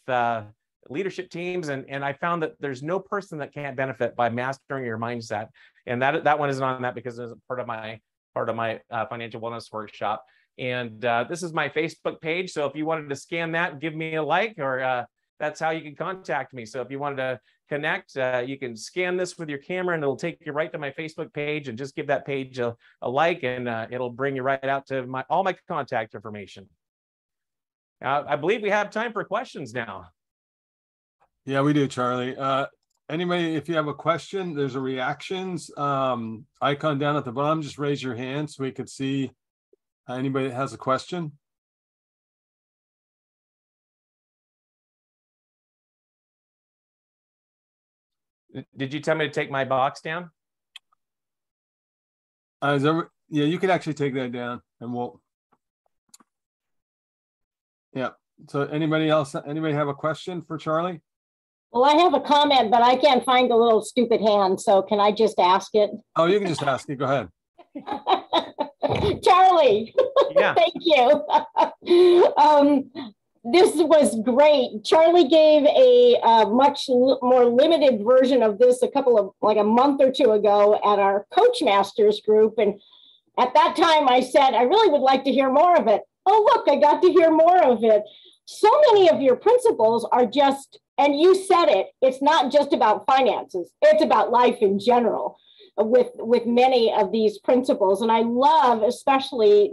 leadership teams, and I found that there's no person that can't benefit by mastering your mindset. And that one isn't on that because it's part of my financial wellness workshop. And this is my Facebook page. So if you wanted to scan that, give me a like, or that's how you can contact me. So if you wanted to connect, you can scan this with your camera and it'll take you right to my Facebook page, and just give that page a like, and it'll bring you right out to all my contact information. I believe we have time for questions now. Yeah, we do, Charlie. Anybody, if you have a question, there's a reactions icon down at the bottom. Just raise your hand so we could see anybody that has a question. Did you tell me to take my box down? Yeah, you can actually take that down, and we'll. Yeah. So anybody else? Anybody have a question for Charlie? Well, I have a comment, but I can't find the little stupid hand. So can I just ask it? Oh, you can just ask it. Go ahead. Charlie. Yeah. Thank you. This was great. Charlie gave a much more limited version of this a month or two ago at our Coach Masters group. And at that time I said, I really would like to hear more of it. Oh, look, I got to hear more of it. So many of your principles are just, and you said it, it's not just about finances. It's about life in general with many of these principles. And I love especially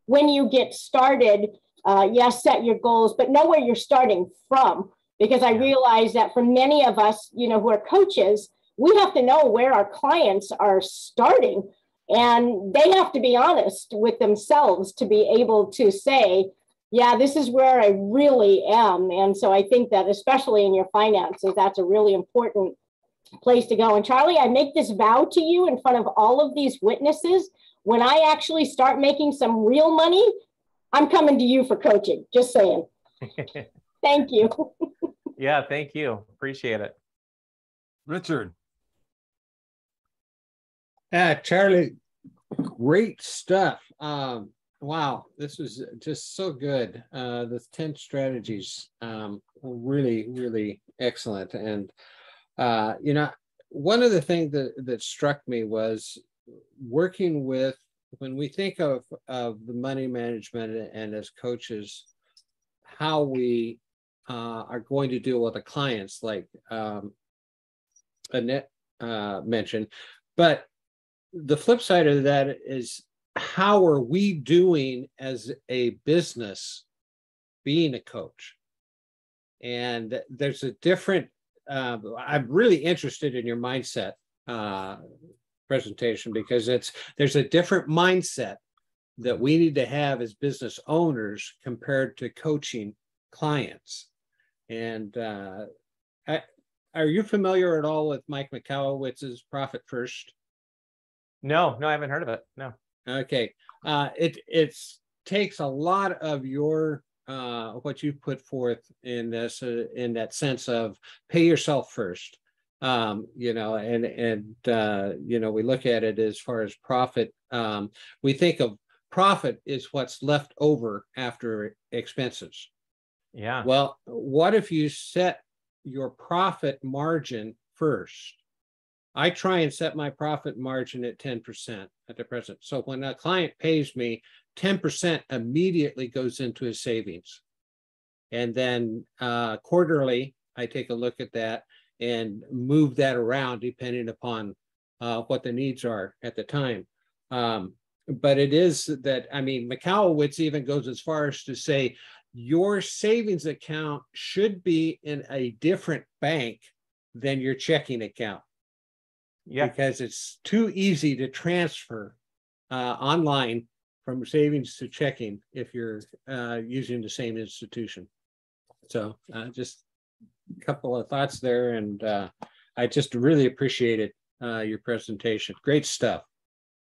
when you get started, yes, set your goals, but know where you're starting from. Because I realize that for many of us, who are coaches, we have to know where our clients are starting. And they have to be honest with themselves to be able to say, yeah, this is where I really am. And so I think that especially in your finances, that's a really important place to go. And Charlie, I make this vow to you in front of all of these witnesses. When I actually start making some real money, I'm coming to you for coaching, just saying. Thank you. Yeah, thank you. Appreciate it. Richard. Charlie, great stuff. Wow, this was just so good. The 10 strategies were really, really excellent. And, one of the things that struck me was working with, when we think of the money management and as coaches, how we are going to deal with the clients, like Annette mentioned. But the flip side of that is, how are we doing as a business being a coach? And there's a different, I'm really interested in your mindset presentation, because there's a different mindset that we need to have as business owners compared to coaching clients. And are you familiar at all with Mike Mikałowicz's Profit First? No, I haven't heard of it. No. Okay. It takes a lot of your what you put forth in this, in that sense of pay yourself first. You know, and you know, we look at it as far as profit. We think of profit is what's left over after expenses. Yeah. Well, what if you set your profit margin first? I try and set my profit margin at 10% at the present. So when a client pays me, 10% immediately goes into his savings. And then quarterly, I take a look at that and move that around depending upon what the needs are at the time. But it is that, I mean, Mikałowicz even goes as far as to say, your savings account should be in a different bank than your checking account. Yeah. Because it's too easy to transfer online from savings to checking if you're using the same institution. So just a couple of thoughts there, and I just really appreciated your presentation. Great stuff.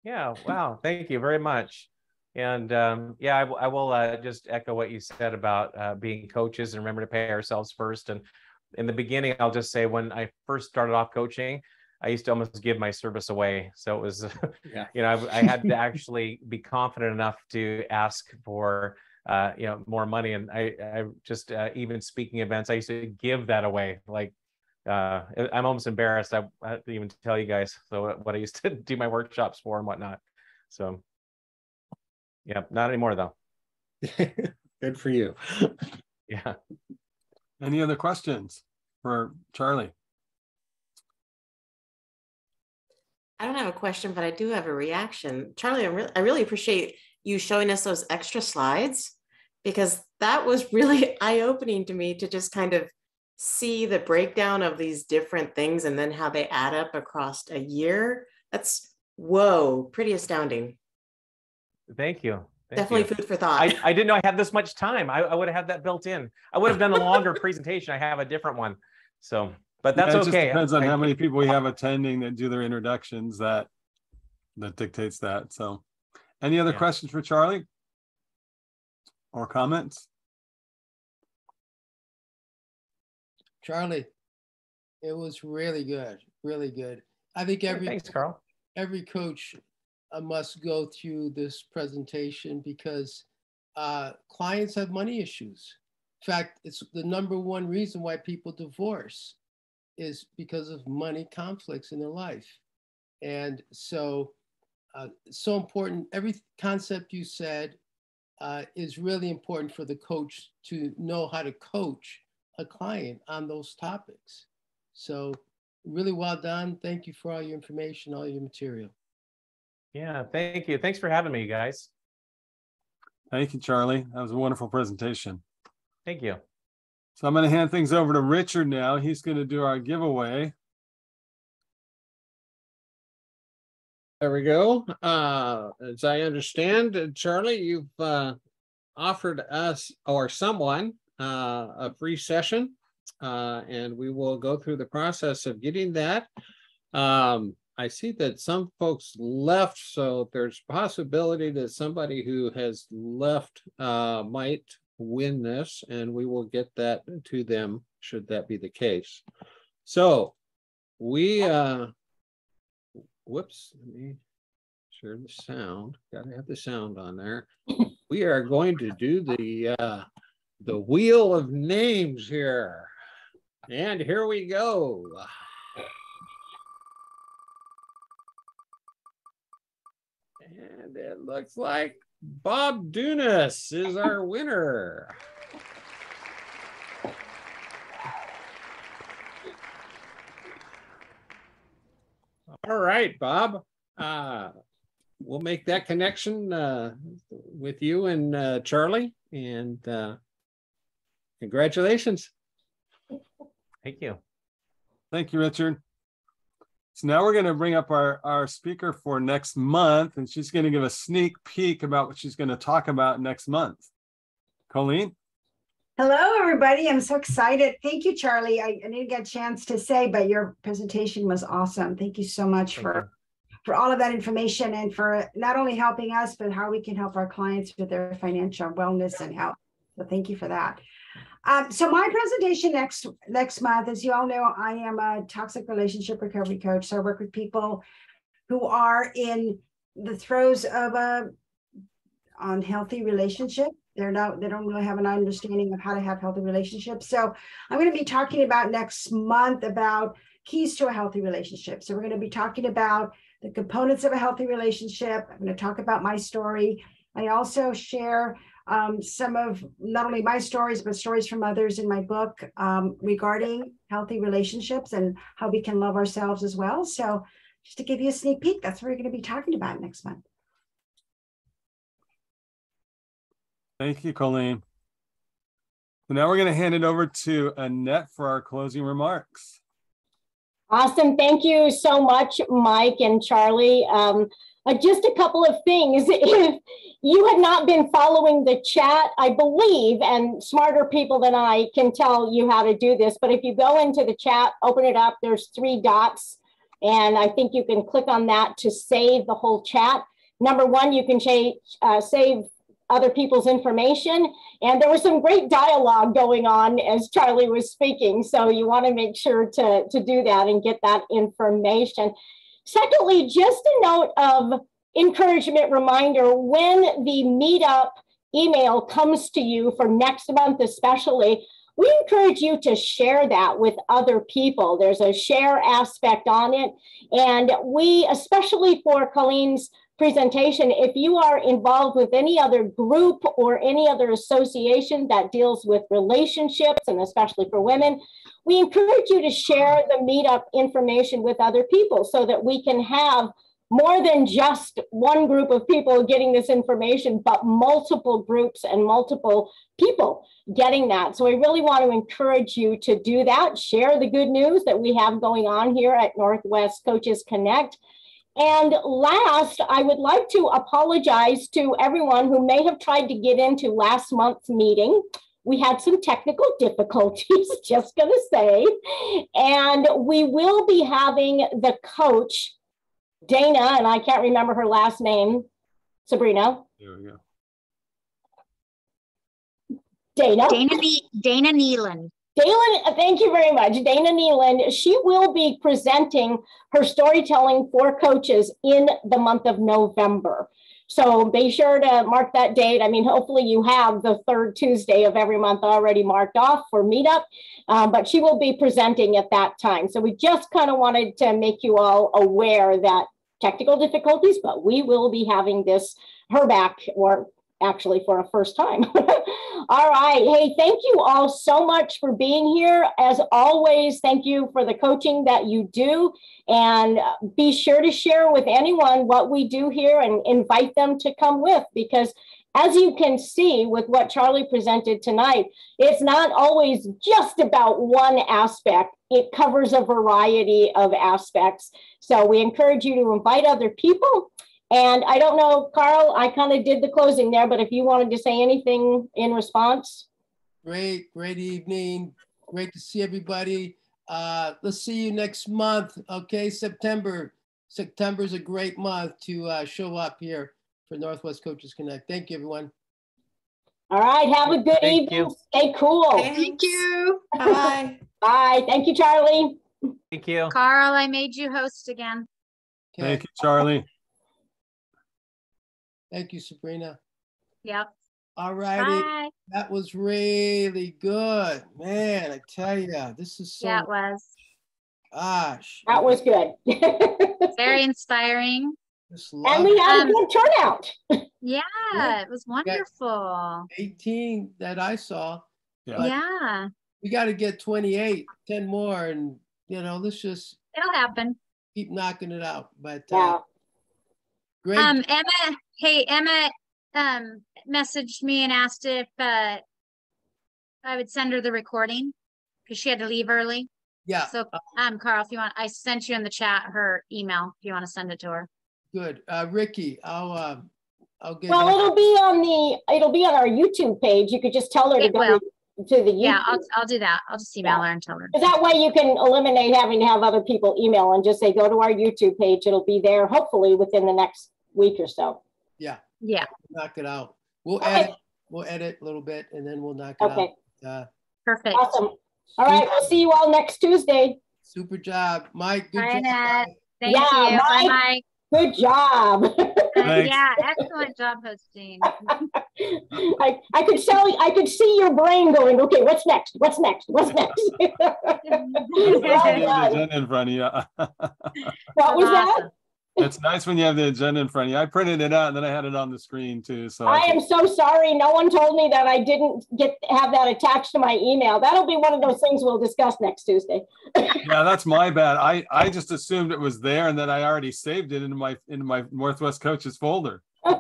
Yeah. Wow. Thank you very much. And yeah, I will just echo what you said about being coaches, and remember to pay ourselves first. And in the beginning, I'll just say, when I first started off coaching, I used to almost give my service away. So it was, Yeah. you know, I had to actually be confident enough to ask for, you know, more money. And I just, even speaking events, I used to give that away. Like, I'm almost embarrassed. I have to even tell you guys. So what I used to do my workshops for and whatnot. So yeah, not anymore though. Good for you. Yeah. Any other questions for Charlie? I don't have a question, but I do have a reaction. Charlie, I really appreciate you showing us those extra slides, because that was really eye-opening to me, to just kind of see the breakdown of these different things and then how they add up across a year. That's, whoa, pretty astounding. Thank you. Definitely food for thought. I didn't know I had this much time. I would have had that built in. I would have done a longer presentation. I have a different one. So, but that's Yeah, it okay. just depends on how many people we have attending that do their introductions. That dictates that. So, any other questions for Charlie or comments? Charlie, it was really good, really good. I think Thanks, Carl. Every coach must go through this presentation, because clients have money issues. In fact, it's the #1 reason why people divorce, is because of money conflicts in their life. And so so important. Every concept you said is really important for the coach to know how to coach a client on those topics. So really well done. Thank you for all your information, all your material. Yeah, thank you. Thanks for having me, you guys. Thank you, Charlie. That was a wonderful presentation. Thank you. So I'm going to hand things over to Richard now. He's going to do our giveaway. There we go. As I understand, Charlie, you've offered us or someone a free session, and we will go through the process of getting that. I see that some folks left, so there's possibility that somebody who has left might win this, and we will get that to them should that be the case. So we whoops, let me share the sound. Gotta have the sound on there. We are going to do the wheel of names here, and here we go. And it looks like Bob Dunas is our winner. right, Bob. We'll make that connection with you and Charlie. And congratulations. Thank you. Thank you, Richard. So now we're going to bring up our speaker for next month, and she's going to give a sneak peek about what she's going to talk about next month. Colleen? Hello, everybody. I'm so excited. Thank you, Charlie. I didn't get a chance to say, but your presentation was awesome. Thank you so much for all of that information and for not only helping us, but how we can help our clients with their financial wellness and health. So thank you for that. So my presentation next month, as you all know, I am a toxic relationship recovery coach. So I work with people who are in the throes of a unhealthy relationship. They don't really have an understanding of how to have healthy relationships. So I'm going to be talking about next month about keys to a healthy relationship. So we're going to be talking about the components of a healthy relationship. I'm going to talk about my story. I also share some of not only my stories, but stories from others in my book regarding healthy relationships and how we can love ourselves as well. So just to give you a sneak peek, that's what we're going to be talking about next month. Thank you, Colleen. So now we're going to hand it over to Annette for our closing remarks. Awesome. Thank you so much, Mike and Charlie. Just a couple of things. If you had not been following the chat, I believe, and smarter people than I can tell you how to do this, but if you go into the chat, open it up, there's 3 dots, and I think you can click on that to save the whole chat. Number 1, you can save other people's information. And there was some great dialogue going on as Charlie was speaking. So you want to make sure to do that and get that information. Secondly, just a note of encouragement reminder, when the meetup email comes to you for next month especially, we encourage you to share that with other people. There's a share aspect on it. And we, especially for Colleen's presentation, if you are involved with any other group or any other association that deals with relationships, and especially for women, we encourage you to share the meetup information with other people so that we can have more than just one group of people getting this information, but multiple groups and multiple people getting that. So I really want to encourage you to do that. Share the good news that we have going on here at Northwest Coaches Connect. And last, I would like to apologize to everyone who may have tried to get into last month's meeting. We had some technical difficulties, just going to say. And we will be having the coach, Dana, and I can't remember her last name, Sabrina. There we go. Dana Neeland. Dana, thank you very much. Dana Neeland, she will be presenting her storytelling for coaches in the month of November. So be sure to mark that date. I mean, hopefully you have the 3rd Tuesday of every month already marked off for meetup, but she will be presenting at that time. So we just kind of wanted to make you all aware that technical difficulties, but we will be having her back, or actually for a first time. All right. Hey, thank you all so much for being here. As always, thank you for the coaching that you do. And be sure to share with anyone what we do here and invite them to come with, because as you can see with what Charlie presented tonight, it's not always just about one aspect. It covers a variety of aspects. So we encourage you to invite other people. And I don't know, Carl, I kind of did the closing there, but if you wanted to say anything in response. Great evening. Great to see everybody. Let's see you next month. Okay, September. September is a great month to show up here for Northwest Coaches Connect. Thank you, everyone. All right, have a good evening. Stay cool. Thank you. Bye. Bye. Thank you, Charlie. Thank you. Carl, I made you host again. Okay. Thank you, Charlie. Thank you, Sabrina. Yep. All righty. Bye. That was really good. Man, I tell you, this is so. Yeah, it was. Gosh. That was good. Very inspiring. And we had a good turnout. Yeah, it was wonderful. 18 that I saw. Yeah. We got to get 28, 10 more. And, let's just. It'll happen. keep knocking it out. But Yeah. great. Emma messaged me and asked if I would send her the recording because she had to leave early. Yeah. So Carl, if you want, I sent you in the chat her email if you want to send it to her. Good. Ricky, I'll get Well, that. it'll be on our YouTube page. You could just tell her to It go will. to the YouTube. Yeah, I'll do that. I'll just email her and tell her. Because that way you can eliminate having to have other people email and just say, go to our YouTube page. It'll be there hopefully within the next week or so. Yeah. Yeah. Knock it out. We'll Okay. edit. We'll edit a little bit and then we'll knock it Okay. out. Perfect. Awesome. All right. We'll see you all next Tuesday. Super job. Mike, good Bye, job. Annette. Thank Yeah, you. Bye, Mike. Mike. Good job. Thanks. Yeah, excellent job hosting. I could see your brain going, okay, what's next? What's next? What's next? You have the agenda in front of you. What was that? Awesome. It's nice when you have the agenda in front of you. I printed it out and then I had it on the screen too. So I am so sorry. No one told me that I didn't have that attached to my email. That'll be one of those things we'll discuss next Tuesday. yeah, that's my bad. I just assumed it was there and then I already saved it into my Northwest Coaches folder. I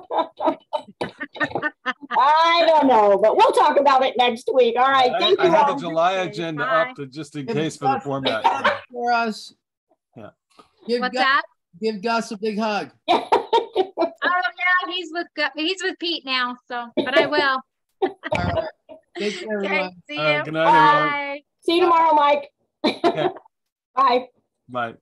don't know, but we'll talk about it next week. All right. Thank I you had all. the July agenda Bye. up to just in case for the format. For us. Yeah. What's that? Give Gus a big hug. Oh yeah, he's with Pete now. So, but I will. All right. Take care, Okay, everyone. see All right, you. good night, everyone. Bye. See you tomorrow, Mike. Okay. Bye. Bye.